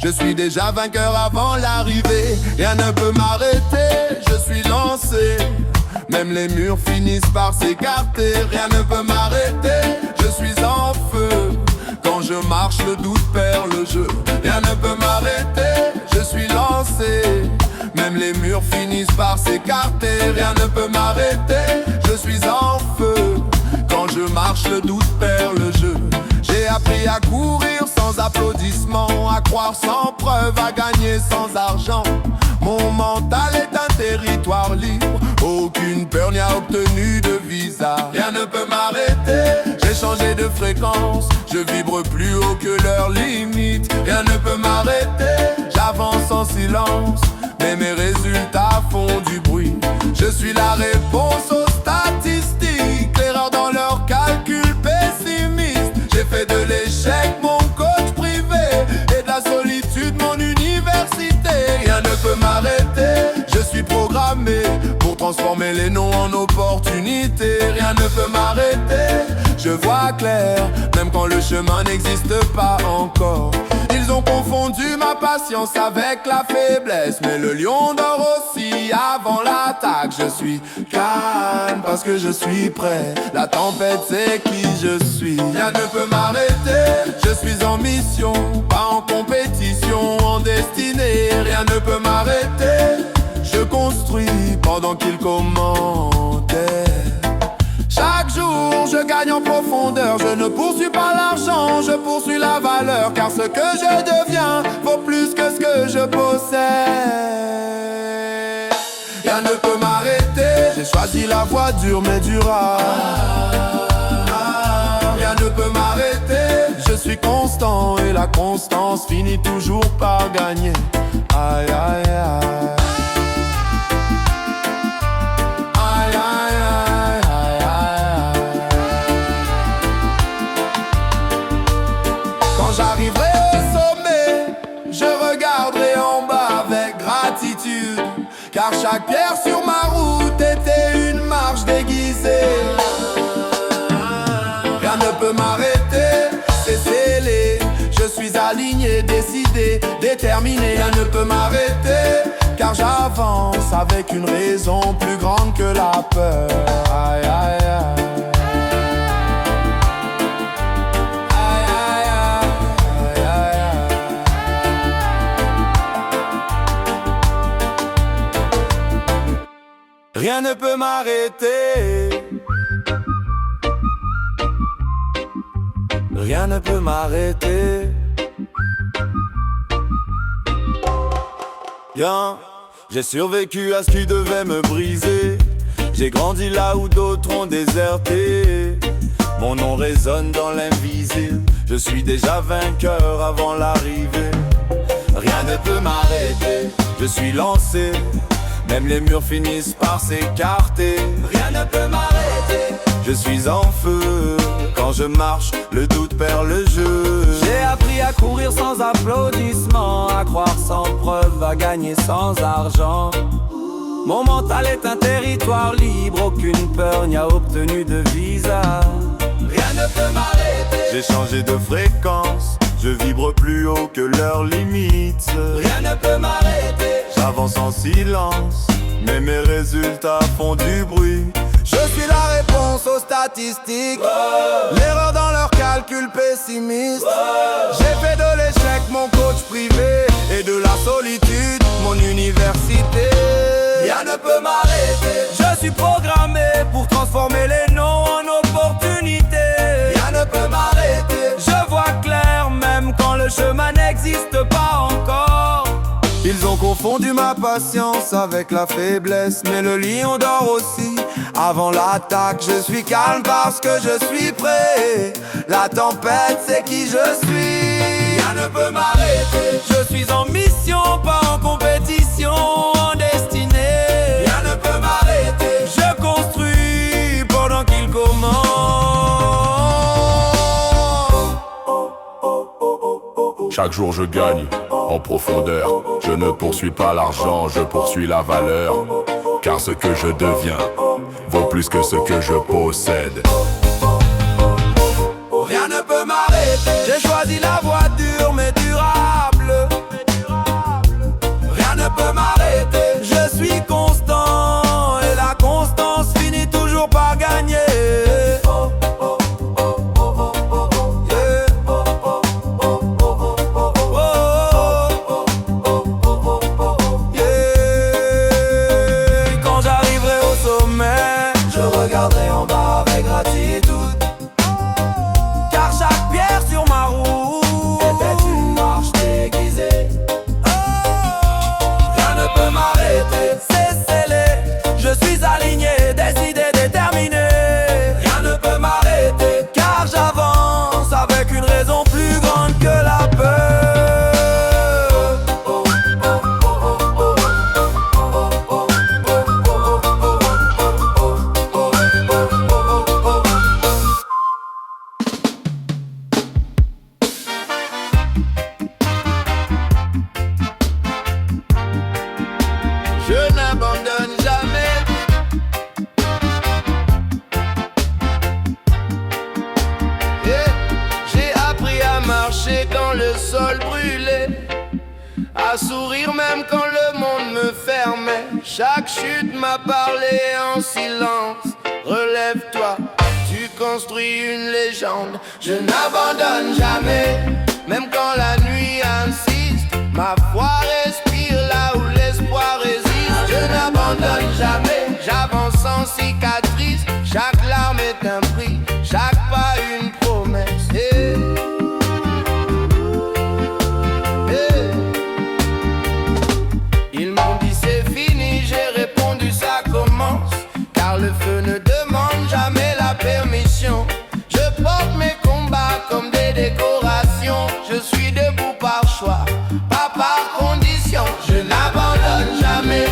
Je suis déjà vainqueur avant l'arrivée. Rien ne peut m'arrêter, je suis lancé. Même les murs finissent par s'écarter. Rien ne peut m'arrêter, je suis en feu. Quand je marche, le doute perd le jeu. Rien ne peut m'arrêter, je suis lancé. Même les murs finissent par s'écarter. Rien ne peut m'arrêter, je suis en feu. Quand je marche, le doute perd le jeu. J'ai appris à courir sans applaudissements, à croire sans preuve, à gagner sans argent. Mon mental est un territoire libre. Aucune peur n'y a obtenu de visa. Rien ne peut m'arrêter, j'ai changé de fréquence. Je vibre plus haut que leurs limites. Rien ne peut m'arrêter, j'avance en silence. Mais mes résultats font du bruit. Je suis la réponse aux statistiques. L'erreur dans leurs calculs pessimistes. J'ai fait de l'échec mon coach privé et de la solitude mon université. Rien ne peut m'arrêter, je suis programmé pour transformer les noms en opportunités. Rien ne peut m'arrêter, je vois clair, même quand le chemin n'existe pas encore. Ils ont confondu ma patience avec la faiblesse, mais le lion dort aussi avant l'attaque. Je suis calme parce que je suis prêt. La tempête c'est qui je suis. Rien ne peut m'arrêter, je suis en mission, pas en compétition, en destinée. Rien ne peut m'arrêter, je construis pendant qu'ils commentaient. Chaque jour je gagne en profondeur. Je ne poursuis pas l'argent, je poursuis la valeur. Car ce que je deviens vaut plus que ce que je possède. Rien ne peut m'arrêter, j'ai choisi la voie dure mais durable. Rien ne peut m'arrêter, je suis constant. Et la constance finit toujours par gagner. Aïe aïe aïe. J'arriverai au sommet, je regarderai en bas avec gratitude. Car chaque pierre sur ma route était une marche déguisée. Rien ne peut m'arrêter, c'est scellé. Je suis aligné, décidé, déterminé. Rien ne peut m'arrêter, car j'avance avec une raison plus grande que la peur. Aïe aïe aïe. Rien ne peut m'arrêter. Rien ne peut m'arrêter. Bien, j'ai survécu à ce qui devait me briser. J'ai grandi là où d'autres ont déserté. Mon nom résonne dans l'invisible. Je suis déjà vainqueur avant l'arrivée. Rien ne peut m'arrêter, je suis lancé. Même les murs finissent par s'écarter. Rien ne peut m'arrêter, je suis en feu. Quand je marche, le doute perd le jeu. J'ai appris à courir sans applaudissements, à croire sans preuve, à gagner sans argent. Mon mental est un territoire libre. Aucune peur n'y a obtenu de visa. Rien ne peut m'arrêter, j'ai changé de fréquence. Je vibre plus haut que leurs limites. Rien ne peut m'arrêter, j'avance en silence, mais mes résultats font du bruit. Je suis la réponse aux statistiques, l'erreur dans leurs calculs pessimistes. J'ai fait de l'échec mon coach privé et de la solitude mon université. Rien ne peut m'arrêter, je suis programmé pour transformer les noms en opportunités. confondu ma patience avec la faiblesse, mais le lion dort aussi. Avant l'attaque, je suis calme parce que je suis prêt. La tempête, c'est qui je suis. Rien ne peut m'arrêter. Je suis en mission, pas en compétition, en destinée. Rien ne peut m'arrêter. Je construis pendant qu'il commence. Chaque jour je gagne en profondeur. Je ne poursuis pas l'argent, je poursuis la valeur. Car ce que je deviens vaut plus que ce que je possède. Rien ne peut m'arrêter. J'ai choisi la voie dure mais durable. Rien ne peut m'arrêter. Je suis constant et la constance finit toujours par gagner. Quand le sol brûlait, à sourire même quand le monde me fermait. Chaque chute m'a parlé en silence. Relève-toi, tu construis une légende. Je n'abandonne jamais, même quand la nuit insiste. Ma foi respire là où l'espoir résiste. Je n'abandonne jamais, j'avance sans cicatrice. Chaque larme est un prix, chaque pas une promesse. Ils m'ont dit c'est fini, j'ai répondu ça commence. Car le feu ne demande jamais la permission. Je porte mes combats comme des décorations. Je suis debout par choix, pas par condition. Je n'abandonne jamais,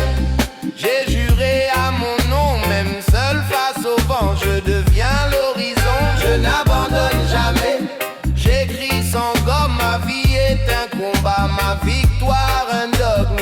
j'ai juré à mon nom. Même seul face au vent, je deviens l'horizon. Je n'abandonne jamais, j'écris sans gomme. Ma vie est un combat, ma victoire un dogme.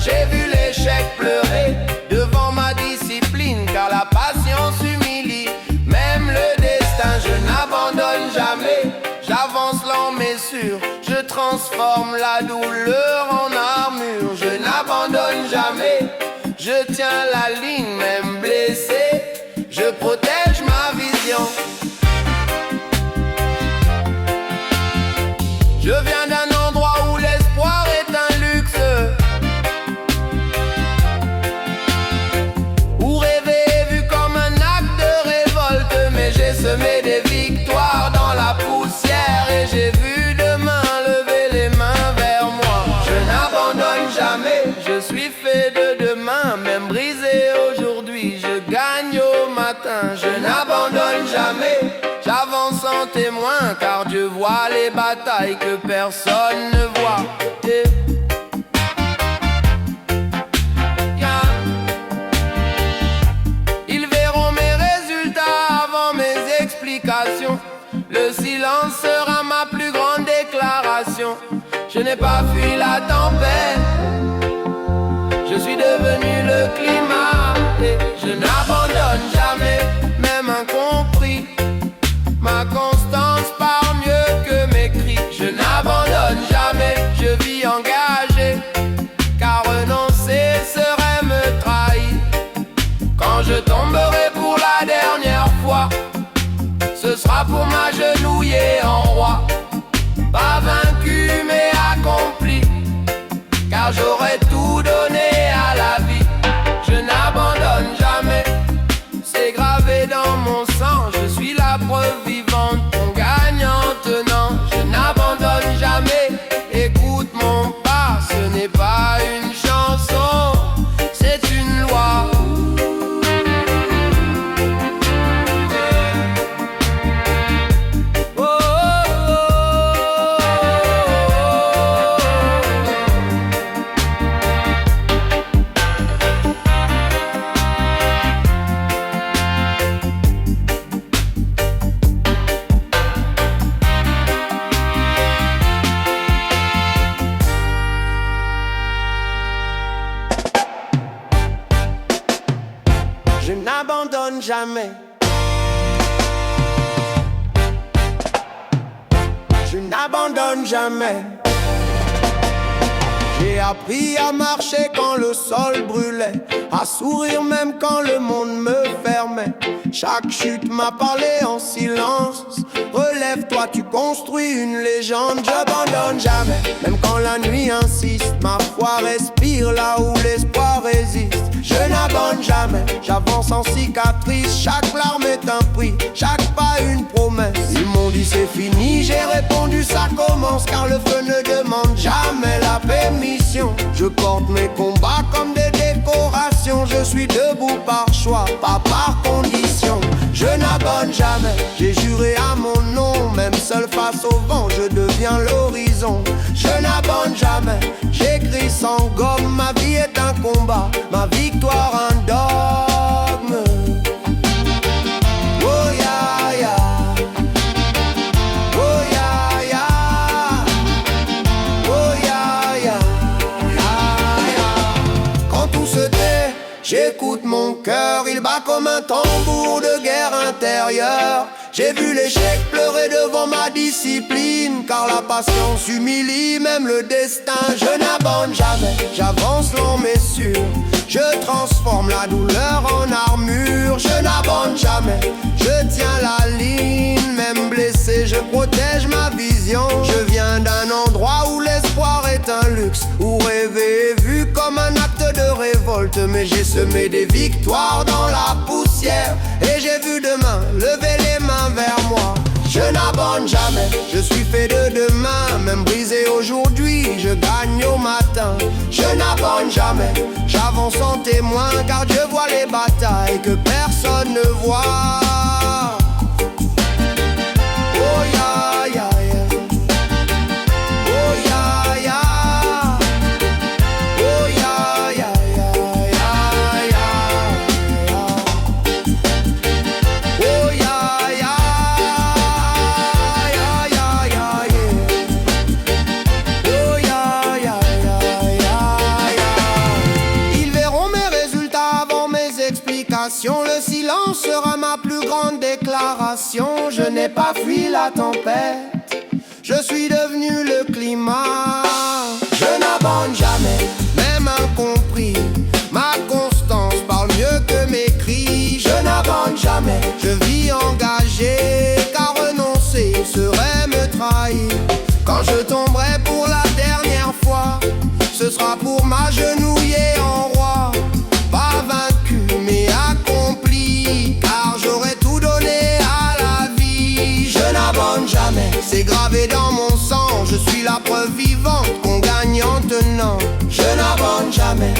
J'ai vu l'échec pleurer devant ma discipline, car la patience humilie même le destin. Je n'abandonne jamais, j'avance lent mais sûr. Je transforme la douleur en armure. Je n'abandonne jamais, je tiens la ligne même blessé. Je protège ma vision. Je viens d'un endroit où l'espoir est un luxe. J'ai semé des victoires dans la poussière et j'ai vu demain lever les mains vers moi. Je n'abandonne jamais, je suis fait de demain. Même brisé aujourd'hui, je gagne au matin. Je n'abandonne jamais, j'avance en témoin. Car Dieu voit les batailles que personne ne voit. Le silence sera ma plus grande déclaration. Je n'ai pas fui la tempête, je suis devenu le climat. Et je n'abandonne jamais, même incompris. Ma constance parle mieux que mes cris. Je n'abandonne jamais, je vis engagé. Car renoncer serait me trahir. Quand je tomberai pour la dernière fois, ce sera pour m'agenouiller en roi. Pas vaincu mais accompli, car j'aurais tout donné à la vie. n'abandonne jamais. Je n'abandonne jamais. J'ai appris à marcher quand le sol brûlait, à sourire même quand le monde me fermait. Chaque chute m'a parlé en silence. Relève-toi, tu construis une légende. J'abandonne jamais, même quand la nuit insiste. Ma foi respire là où l'espoir résiste. Je n'abandonne jamais, j'avance en cicatrice. Chaque larme est un prix, chaque pas une promesse. Ils m'ont dit c'est fini, j'ai répondu ça commence. Car le feu ne demande jamais la permission. Je porte mes combats comme des décorations. Je suis debout par choix, pas par condition. Je n'abandonne jamais, j'ai juré à mon nom. Même seul face au vent, je deviens l'horizon. Je n'abandonne jamais, j'écris sans gomme. Ma vie est un combat, ma victoire un dogme. Oh ya ya, oh ya ya, oh ya ya, ya ya. Quand tout se tait, j'écoute mon cœur, il bat comme un tambour de guerre intérieure. J'ai vu l'échec pleurer devant ma discipline, car la patience humilie même le destin. Je n'abandonne jamais, j'avance lent mais sûr. Je transforme la douleur en armure. Je n'abandonne jamais, je tiens la ligne. Même blessé, je protège ma vision. Je viens d'un endroit où l'espoir est un luxe, où rêver est vu comme un acte de révolte. Mais j'ai semé des victoires dans la poussière, et j'ai vu demain lever les mains vers moi. Je n'abandonne jamais, je suis fait de demain. Même brisé aujourd'hui, je gagne au matin. Je n'abandonne jamais, j'avance en témoin. Car Dieu voit les batailles que personne ne voit. Oh ya ya ya, oh ya ya, oh ya ya ya ya ya, oh ya ya ya ya ya ya, oh ya ya ya ya ya. Ils verront mes résultats avant mes explications. Le silence sera ma plus grande déclaration. Je n'ai pas fui la tempête, je suis devenu le climat. Je n'abandonne jamais, même incompris. Ma constance parle mieux que mes cris. Je n'abandonne jamais, je vis engagé. Car renoncer serait me trahir. Quand je tomberai pour la dernière fois, ce sera pour m'agenouiller en roi. Pas vaincu mais accompli, car j'aurais tout donné à la vie. Je n'abandonne jamais, c'est gravé dans mon sang. Je suis la preuve vivante qu'on gagne en tenant. Je n'abandonne jamais.